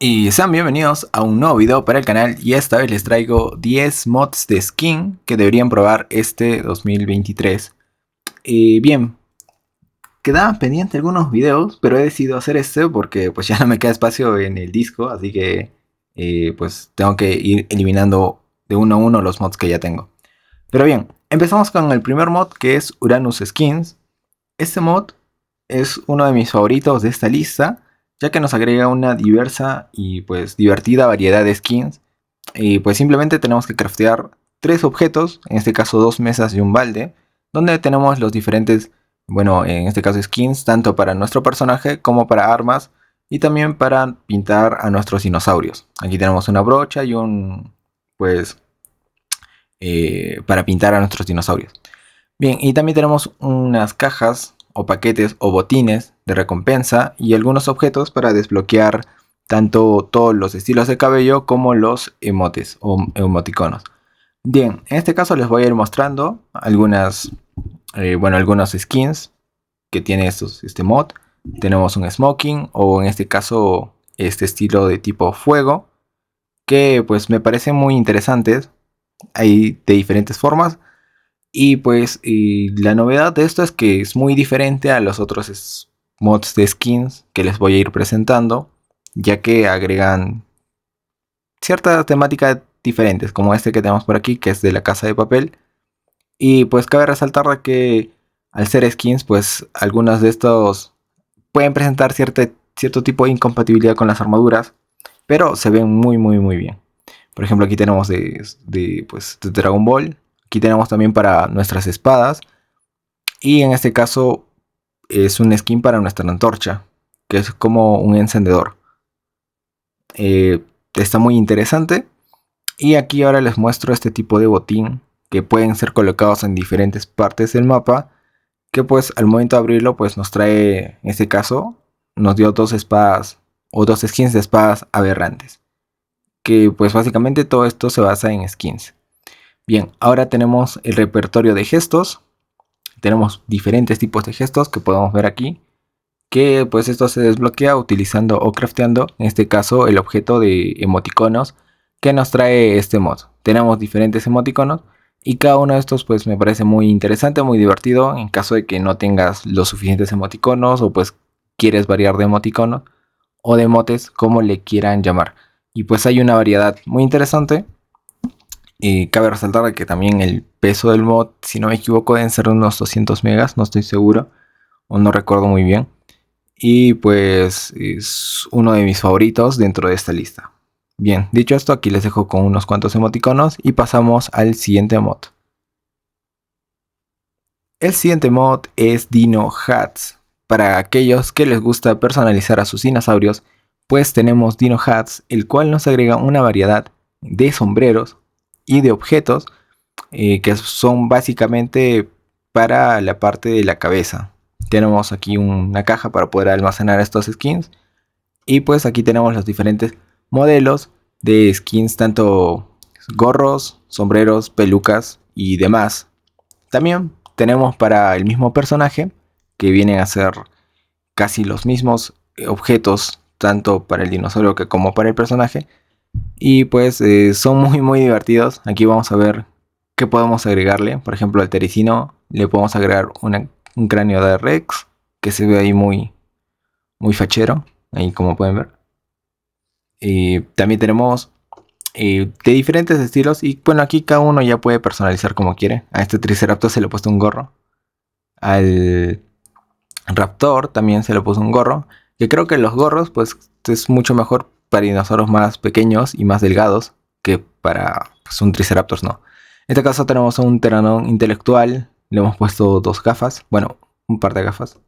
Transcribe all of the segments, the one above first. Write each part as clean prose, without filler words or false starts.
Y sean bienvenidos a un nuevo video para el canal, y esta vez les traigo 10 mods de skin que deberían probar este 2023. Bien, quedaban pendientes algunos videos, pero he decidido hacer este porque pues ya no me queda espacio en el disco, así que pues tengo que ir eliminando de uno a uno los mods que ya tengo. Pero bien, empezamos con el primer mod, que es Uranus Skins. Este mod es uno de mis favoritos de esta lista, ya que nos agrega una diversa y pues divertida variedad de skins. Y pues simplemente tenemos que craftear 3 objetos, en este caso 2 mesas y un balde, donde tenemos los diferentes, bueno, en este caso skins, tanto para nuestro personaje como para armas, y también para pintar a nuestros dinosaurios. Aquí tenemos una brocha y un, pues, para pintar a nuestros dinosaurios. Bien, y también tenemos unas cajas o paquetes o botines de recompensa y algunos objetos para desbloquear tanto todos los estilos de cabello como los emotes o emoticonos. Bien, en este caso les voy a ir mostrando algunas, algunos skins que tiene este mod. Tenemos un smoking, o en este caso este estilo de tipo fuego, que pues me parecen muy interesantes. Hay de diferentes formas. Y pues la novedad de esto es que es muy diferente a los otros mods de skins que les voy a ir presentando, ya que agregan ciertas temáticas diferentes, como este que tenemos por aquí, que es de la Casa de Papel. Y pues cabe resaltar de que al ser skins, pues algunos de estos pueden presentar cierto tipo de incompatibilidad con las armaduras, pero se ven muy bien. Por ejemplo, aquí tenemos pues, de Dragon Ball. Aquí tenemos también para nuestras espadas. Y en este caso es un skin para nuestra antorcha, que es como un encendedor. Está muy interesante. Y aquí ahora les muestro este tipo de botín, que pueden ser colocados en diferentes partes del mapa, que pues al momento de abrirlo pues nos trae, en este caso, nos dio 2 espadas o 2 skins de espadas aberrantes. Que pues básicamente todo esto se basa en skins. Bien, ahora tenemos el repertorio de gestos. Tenemos diferentes tipos de gestos que podemos ver aquí, que pues esto se desbloquea utilizando o crafteando, en este caso, el objeto de emoticonos que nos trae este mod. Tenemos diferentes emoticonos y cada uno de estos pues me parece muy interesante, muy divertido, en caso de que no tengas los suficientes emoticonos, o pues quieres variar de emoticonos o de emotes, como le quieran llamar. Y pues hay una variedad muy interesante. Y cabe resaltar que también el peso del mod, si no me equivoco, deben ser unos 200 megas, no estoy seguro, o no recuerdo muy bien. Y pues es uno de mis favoritos dentro de esta lista. Bien, dicho esto, aquí les dejo con unos cuantos emoticonos y pasamos al siguiente mod. El siguiente mod es Dino Hats. Para aquellos que les gusta personalizar a sus dinosaurios, pues tenemos Dino Hats, el cual nos agrega una variedad de sombreros y de objetos que son básicamente para la parte de la cabeza. Tenemos aquí una caja para poder almacenar estos skins, y pues aquí tenemos los diferentes modelos de skins, tanto gorros, sombreros, pelucas y demás. También tenemos para el mismo personaje, que vienen a ser casi los mismos objetos, tanto para el dinosaurio como para el personaje. Y pues son muy divertidos. Aquí vamos a ver qué podemos agregarle. Por ejemplo, al Tericino le podemos agregar un cráneo de Rex, que se ve ahí muy fachero, ahí como pueden ver. Y también tenemos de diferentes estilos, y bueno, aquí cada uno ya puede personalizar como quiere. A este Triceratops se le ha puesto un gorro. Al Raptor también se le puso un gorro, que creo que los gorros pues es mucho mejor para dinosaurios más pequeños y más delgados que para pues, un Triceratops, no. En este caso tenemos a un Pteranodon intelectual, le hemos puesto 2 gafas, bueno, un par de gafas.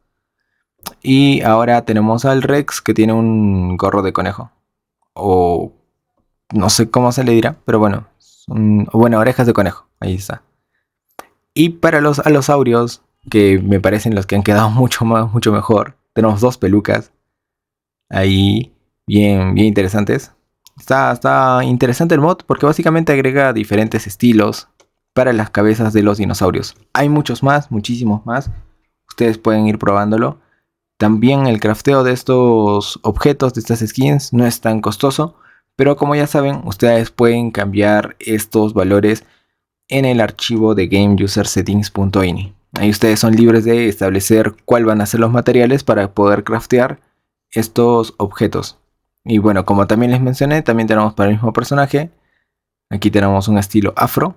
Y ahora tenemos al Rex, que tiene un gorro de conejo, o no sé cómo se le dirá, pero bueno, bueno, orejas de conejo, ahí está. Y para los alosaurios, que me parecen los que han quedado mucho mejor, tenemos 2 pelucas ahí bien interesantes. Está interesante el mod porque básicamente agrega diferentes estilos para las cabezas de los dinosaurios. Hay muchos más, muchísimos más. Ustedes pueden ir probándolo. También el crafteo de estos objetos, de estas skins, no es tan costoso, pero como ya saben, ustedes pueden cambiar estos valores en el archivo de GameUserSettings.ini. Ahí ustedes son libres de establecer cuál van a ser los materiales para poder craftear estos objetos. Y bueno, como también les mencioné, también tenemos para el mismo personaje. Aquí tenemos un estilo afro,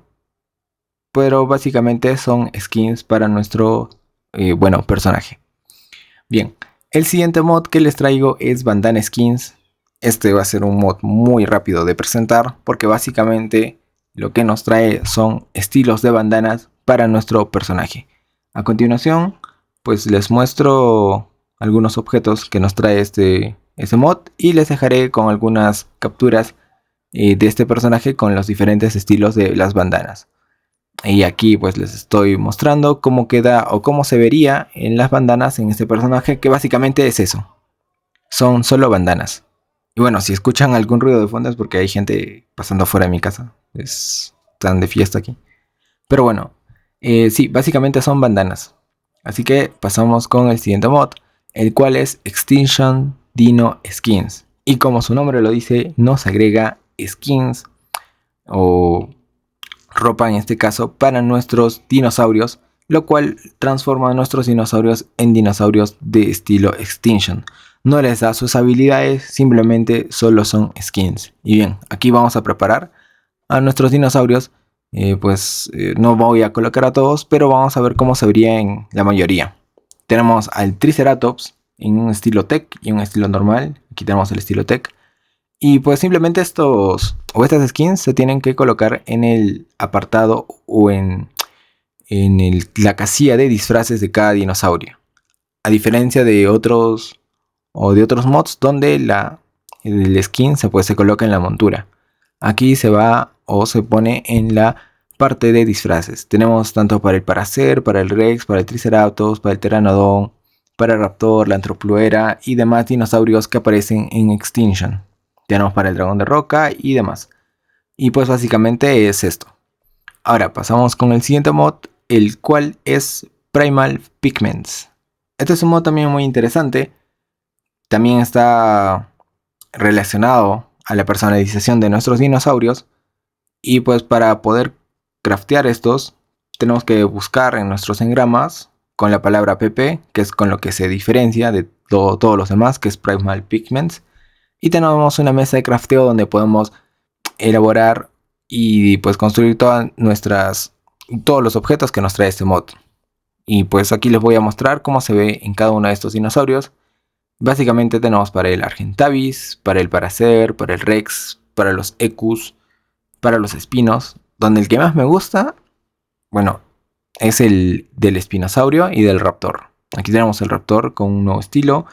pero básicamente son skins para nuestro personaje. Bien, el siguiente mod que les traigo es Bandana Skins. Este va a ser un mod muy rápido de presentar porque básicamente lo que nos trae son estilos de bandanas para nuestro personaje. A continuación, pues les muestro algunos objetos que nos trae este mod y les dejaré con algunas capturas de este personaje con los diferentes estilos de las bandanas. Y aquí pues les estoy mostrando cómo queda o cómo se vería en las bandanas en este personaje, que básicamente es eso. Son solo bandanas. Y bueno, si escuchan algún ruido de fondo es porque hay gente pasando fuera de mi casa. Están de fiesta aquí. Pero bueno, sí, básicamente son bandanas. Así que pasamos con el siguiente mod, el cual es Extinction Dino Skins. Y como su nombre lo dice, nos agrega skins o ropa en este caso para nuestros dinosaurios, lo cual transforma a nuestros dinosaurios en dinosaurios de estilo Extinction. No les da sus habilidades, simplemente solo son skins. Y bien, aquí vamos a preparar a nuestros dinosaurios. No voy a colocar a todos, pero vamos a ver cómo se vería en la mayoría. Tenemos al Triceratops en un estilo Tech y un estilo normal. Aquí tenemos el estilo Tech. Y pues simplemente estas skins se tienen que colocar en el apartado o en la casilla de disfraces de cada dinosaurio. A diferencia de otros mods donde el skin se coloca en la montura. Aquí se va o se pone en la parte de disfraces. Tenemos tanto para el Paracer, para el Rex, para el Triceratops, para el Pteranodon, para el Raptor, la Antropluera y demás dinosaurios que aparecen en Extinction. Tenemos para el dragón de roca y demás. Y pues básicamente es esto. Ahora pasamos con el siguiente mod, el cual es Primal Pigments. Este es un mod también muy interesante. También está relacionado a la personalización de nuestros dinosaurios. Y pues para poder craftear estos, tenemos que buscar en nuestros engramas con la palabra pp, que es con lo que se diferencia de todos los demás, que es Primal Pigments. Y tenemos una mesa de crafteo donde podemos elaborar y pues construir todos los objetos que nos trae este mod. Y pues aquí les voy a mostrar cómo se ve en cada uno de estos dinosaurios. Básicamente tenemos para el Argentavis, para el Paracer, para el Rex, para los Ecus, para los Espinos, donde el que más me gusta, bueno, es el del Espinosaurio y del Raptor. Aquí tenemos el Raptor con un nuevo estilo.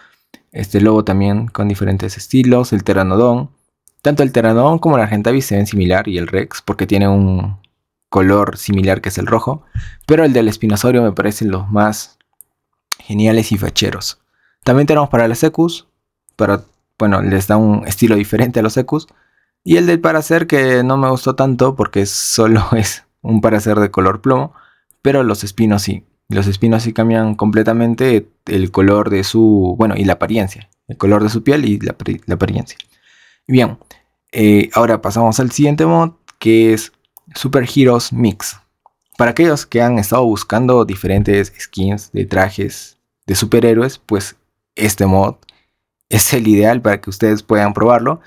Este lobo también con diferentes estilos, el Pteranodon. Tanto el Pteranodon como el Argentavis se ven similar y el Rex porque tiene un color similar que es el rojo. Pero el del Espinosaurio me parecen los más geniales y facheros. También tenemos para los Ecus, les da un estilo diferente a los Ecus. Y el del Paracer que no me gustó tanto porque solo es un Paracer de color plomo. Pero los Espinos sí. Los Espinos sí cambian completamente el color de y la apariencia. El color de su piel y la apariencia. Bien, ahora pasamos al siguiente mod, que es Super Heroes Mix. Para aquellos que han estado buscando diferentes skins de trajes de superhéroes, pues este mod es el ideal para que ustedes puedan probarlo,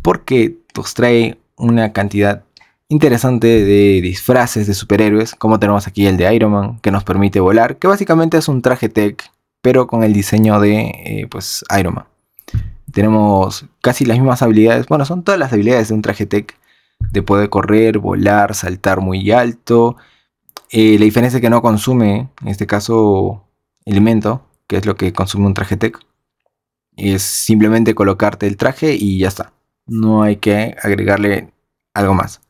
porque nos trae una cantidad interesante de disfraces de superhéroes, como tenemos aquí el de Iron Man, que nos permite volar, que básicamente es un traje tech, pero con el diseño de Iron Man. Tenemos casi las mismas habilidades, son todas las habilidades de un traje tech, de poder correr, volar, saltar muy alto. La diferencia es que no consume, en este caso, elemento, que es lo que consume un traje tech. Es simplemente colocarte el traje y ya está. No hay que agregarle algo más.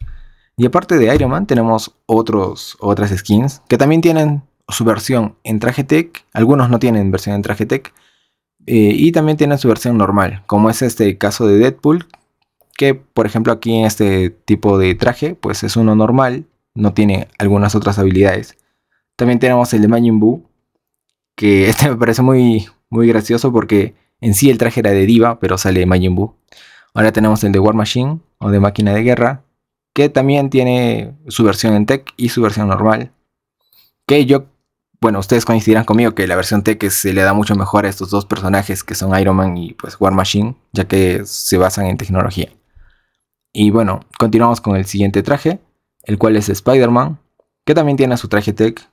Y aparte de Iron Man tenemos otras skins que también tienen su versión en traje tech. Algunos no tienen versión en traje tech. Y también tienen su versión normal, como es este caso de Deadpool, que por ejemplo aquí en este tipo de traje pues es uno normal, no tiene algunas otras habilidades. También tenemos el de Majin Buu, que este me parece muy, muy gracioso porque en sí el traje era de Diva, pero sale Majin Buu. Ahora tenemos el de War Machine o de máquina de guerra, que también tiene su versión en Tech y su versión normal. Que yo, bueno, ustedes coincidirán conmigo que la versión Tech se le da mucho mejor a estos dos personajes que son Iron Man y pues War Machine, ya que se basan en tecnología. Y bueno, continuamos con el siguiente traje, el cual es Spider-Man, que también tiene su traje Tech.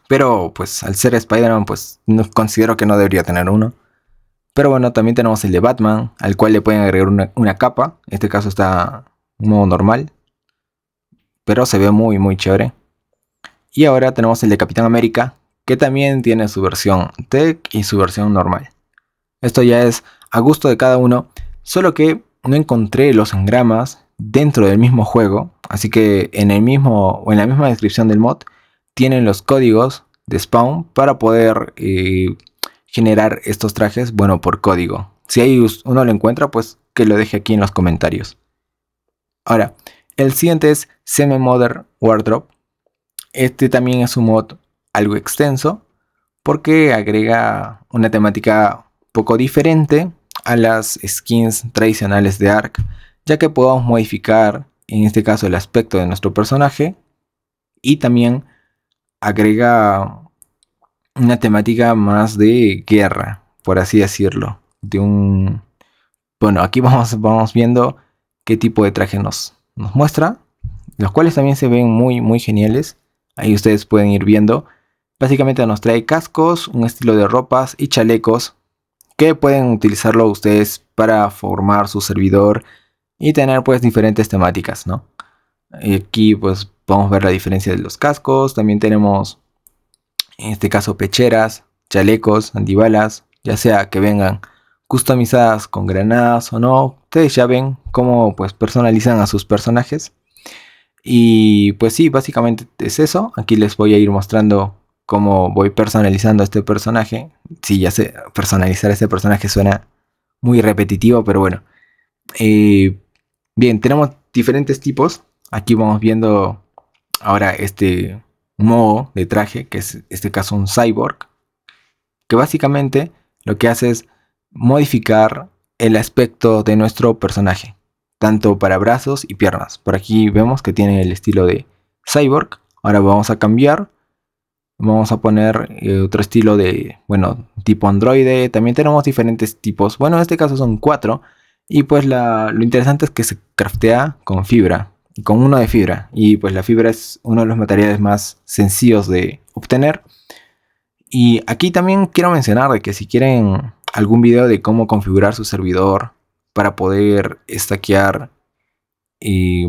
Pero pues al ser Spider-Man, pues no, considero que no debería tener uno. Pero bueno, también tenemos el de Batman, al cual le pueden agregar una capa. En este caso está en modo normal, pero se ve muy muy chévere. Y ahora tenemos el de Capitán América, que también tiene su versión Tech y su versión normal. Esto ya es a gusto de cada uno, solo que no encontré los engramas dentro del mismo juego, así que en el mismo o en la misma descripción del mod tienen los códigos de spawn para poder generar estos trajes, bueno, por código. Si ahí uno lo encuentra, pues que lo deje aquí en los comentarios. Ahora, el siguiente es Semi Modern Wardrobe. Este también es un mod algo extenso porque agrega una temática poco diferente a las skins tradicionales de Ark, ya que podemos modificar en este caso el aspecto de nuestro personaje y también agrega una temática más de guerra, por así decirlo, de un... Bueno, aquí vamos viendo qué tipo de traje nos muestra, los cuales también se ven muy muy geniales. Ahí ustedes pueden ir viendo. Básicamente nos trae cascos, un estilo de ropas y chalecos que pueden utilizarlo ustedes para formar su servidor y tener pues diferentes temáticas, ¿no? Y aquí pues podemos ver la diferencia de los cascos. También tenemos en este caso pecheras, chalecos, antibalas, ya sea que vengan customizadas con granadas o no. Ustedes ya ven cómo pues personalizan a sus personajes. Y pues sí, básicamente es eso. Aquí les voy a ir mostrando cómo voy personalizando a este personaje. Sí, ya sé, personalizar a este personaje suena muy repetitivo, pero bueno. Bien, tenemos diferentes tipos. Aquí vamos viendo ahora este modo de traje, que es en este caso un cyborg, que básicamente lo que hace es modificar el aspecto de nuestro personaje, tanto para brazos y piernas. Por aquí vemos que tiene el estilo de cyborg. Ahora vamos a cambiar. Vamos a poner otro estilo de, bueno, tipo androide. También tenemos diferentes tipos. Bueno, en este caso son 4. Y pues lo interesante es que se craftea con fibra. Con uno de fibra. Y pues la fibra es uno de los materiales más sencillos de obtener. Y aquí también quiero mencionar de que si quieren algún video de cómo configurar su servidor para poder stackear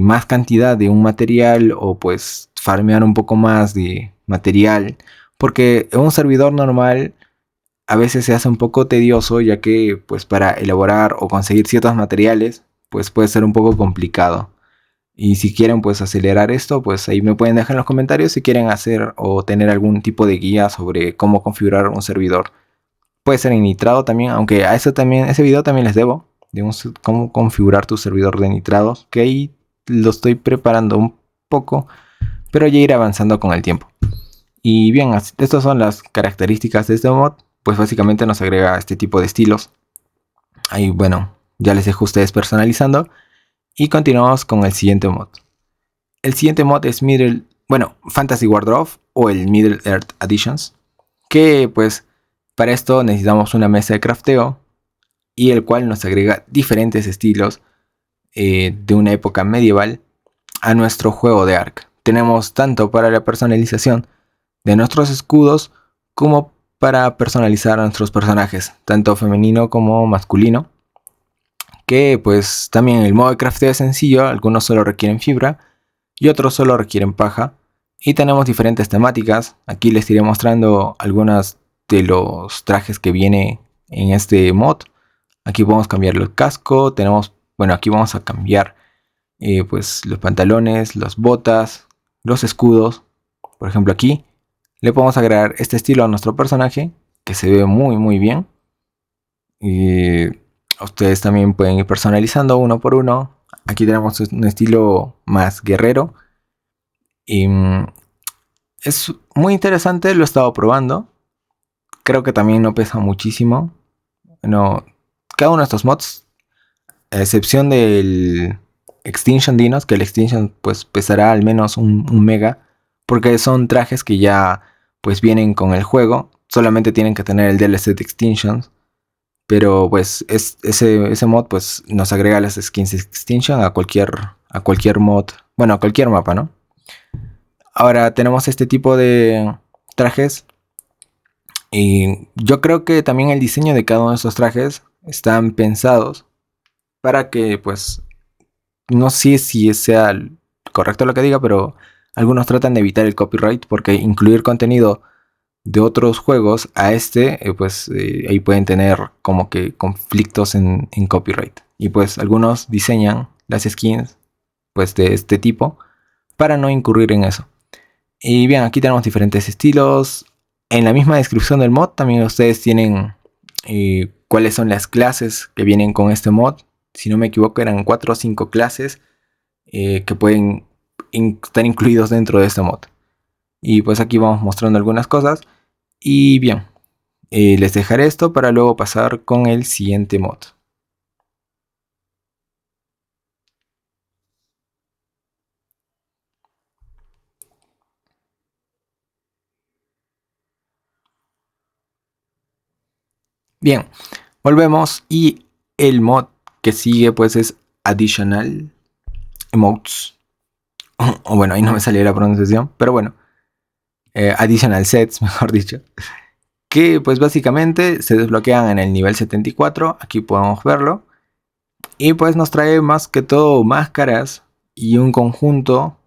más cantidad de un material o pues farmear un poco más de material, porque en un servidor normal a veces se hace un poco tedioso, ya que pues para elaborar o conseguir ciertos materiales pues puede ser un poco complicado. Y si quieren pues acelerar esto, pues ahí me pueden dejar en los comentarios si quieren hacer o tener algún tipo de guía sobre cómo configurar un servidor. Puede ser en nitrado también, aunque a eso también, ese video también les debo, de cómo configurar tu servidor de nitrado, que ahí lo estoy preparando un poco, pero ya iré avanzando con el tiempo. Y bien, estas son las características de este mod, pues básicamente nos agrega este tipo de estilos. Ahí bueno, ya les dejo a ustedes personalizando. Y continuamos con el siguiente mod. El siguiente mod es Fantasy Wardrobe o el Middle Earth Editions, que pues para esto necesitamos una mesa de crafteo y el cual nos agrega diferentes estilos de una época medieval a nuestro juego de Ark. Tenemos tanto para la personalización de nuestros escudos como para personalizar a nuestros personajes, tanto femenino como masculino. Que pues también el modo de crafteo es sencillo, algunos solo requieren fibra y otros solo requieren paja. Y tenemos diferentes temáticas. Aquí les iré mostrando algunas de los trajes que viene en este mod. Aquí podemos cambiar el casco. Aquí vamos a cambiar pues los pantalones, las botas, los escudos. Por ejemplo aquí le podemos agregar este estilo a nuestro personaje que se ve muy muy bien. Ustedes también pueden ir personalizando uno por uno. Aquí tenemos un estilo más guerrero. Y es muy interesante, lo he estado probando. creo que también no pesa muchísimo. Bueno, cada uno de estos mods, a excepción del Extinction Dinos, que el Extinction pues pesará al menos un mega, porque son trajes que ya pues vienen con el juego, solamente tienen que tener el DLC de Extinctions, pero pues ese mod pues nos agrega las skins de Extinction a cualquier mod, bueno, a cualquier mapa, ¿no? Ahora tenemos este tipo de trajes y yo creo que también el diseño de cada uno de estos trajes están pensados para que pues no sé si sea correcto lo que diga, pero algunos tratan de evitar el copyright porque incluir contenido de otros juegos a pues ahí pueden tener como que conflictos en copyright. Y pues algunos diseñan las skins pues de este tipo para no incurrir en eso. Y bien, aquí tenemos diferentes estilos. En la misma descripción del mod también ustedes tienen cuáles son las clases que vienen con este mod. Si no me equivoco eran 4 o 5 clases que pueden estar incluidos dentro de este mod. Y pues aquí vamos mostrando algunas cosas. Y bien, les dejaré esto para luego pasar con el siguiente mod. Bien, volvemos y el mod que sigue pues es Additional Emotes. O bueno, ahí no me salió la pronunciación, pero bueno. Additional Sets, mejor dicho. Que pues básicamente se desbloquean en el nivel 74. Aquí podemos verlo. Y pues nos trae más que todo máscaras y un conjunto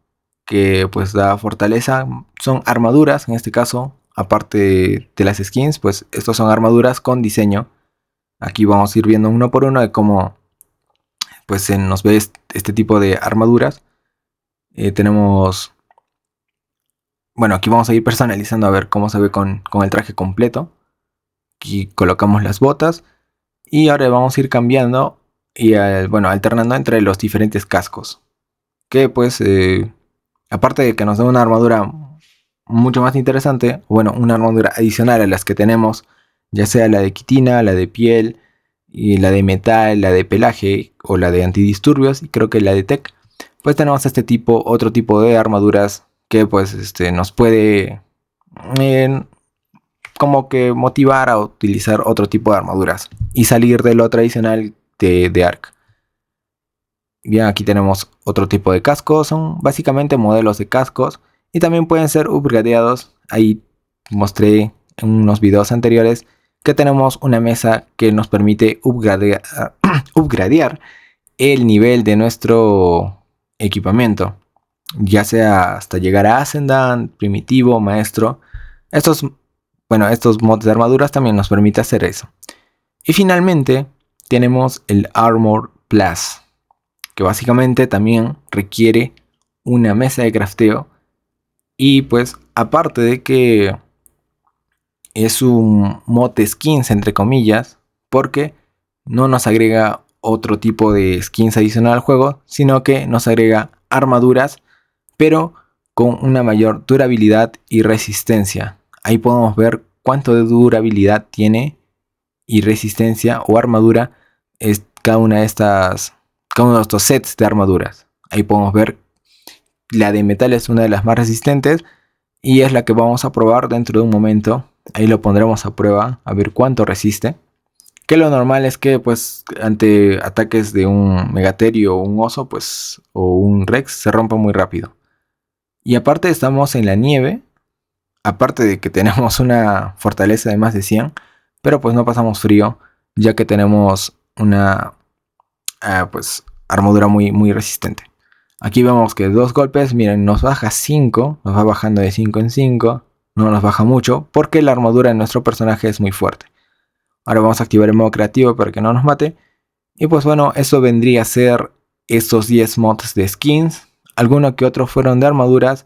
que pues da fortaleza. Son armaduras, en este caso, aparte de las skins, pues estos son armaduras con diseño. Aquí vamos a ir viendo uno por uno de cómo pues se nos ve este tipo de armaduras. Tenemos... Bueno, aquí vamos a ir personalizando a ver cómo se ve con el traje completo. Aquí colocamos las botas. Y ahora vamos a ir cambiando y bueno, alternando entre los diferentes cascos. Que pues, aparte de que nos da una armadura mucho más interesante, bueno, una armadura adicional a las que tenemos, ya sea la de quitina, la de piel, y la de metal, la de pelaje o la de antidisturbios, y creo que la de tech, pues tenemos otro tipo de armaduras que pues nos puede como que motivar a utilizar otro tipo de armaduras y salir de lo tradicional de Ark. Bien, aquí tenemos otro tipo de cascos, son básicamente modelos de cascos y también pueden ser upgradeados. Ahí mostré en unos videos anteriores que tenemos una mesa que nos permite upgradear el nivel de nuestro equipamiento, ya sea hasta llegar a Ascendant, Primitivo, Maestro. Estos mods de armaduras también nos permite hacer eso. Y finalmente tenemos el Armor Plus, que básicamente también requiere una mesa de crafteo. Y pues aparte de que es un mod de skins entre comillas, porque no nos agrega otro tipo de skins adicional al juego, sino que nos agrega armaduras, pero con una mayor durabilidad y resistencia. Ahí podemos ver cuánto de durabilidad tiene y resistencia o armadura es cada uno de estos sets de armaduras. Ahí podemos ver la de metal es una de las más resistentes y es la que vamos a probar dentro de un momento. Ahí lo pondremos a prueba a ver cuánto resiste. Que lo normal es que pues ante ataques de un Megaterio o un oso pues o un Rex se rompa muy rápido. Y aparte estamos en la nieve. Aparte de que tenemos una fortaleza de más de 100, pero pues no pasamos frío, ya que tenemos una pues armadura muy resistente. Aquí vemos que 2 golpes, miren, nos baja 5, nos va bajando de 5 en 5, no nos baja mucho, porque la armadura de nuestro personaje es muy fuerte. Ahora vamos a activar el modo creativo para que no nos mate. Y pues bueno, eso vendría a ser estos 10 mods de skins. Algunos que otros fueron de armaduras,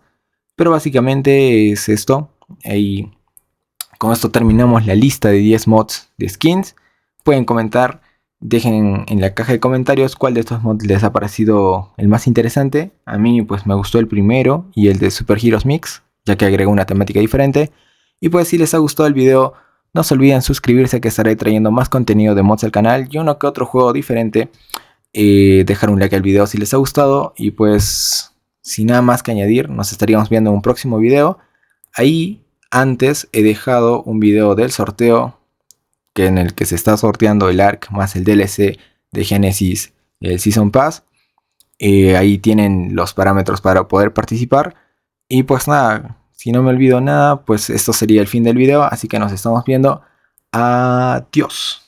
pero básicamente es esto. Y con esto terminamos la lista de 10 mods de skins. Pueden comentar, dejen en la caja de comentarios cuál de estos mods les ha parecido el más interesante. A mí pues me gustó el primero y el de Super Heroes Mix, ya que agregó una temática diferente. Y pues si les ha gustado el video, No se olviden suscribirse, que estaré trayendo más contenido de mods al canal y uno que otro juego diferente. Dejar un like al video si les ha gustado y pues sin nada más que añadir, nos estaríamos viendo en un próximo video. Ahí antes he dejado un video del sorteo en el que se está sorteando el ARK más el DLC de Genesis, el Season Pass. Ahí tienen los parámetros para poder participar. Y pues nada, si no me olvido nada, pues esto sería el fin del video. Así que nos estamos viendo. Adiós.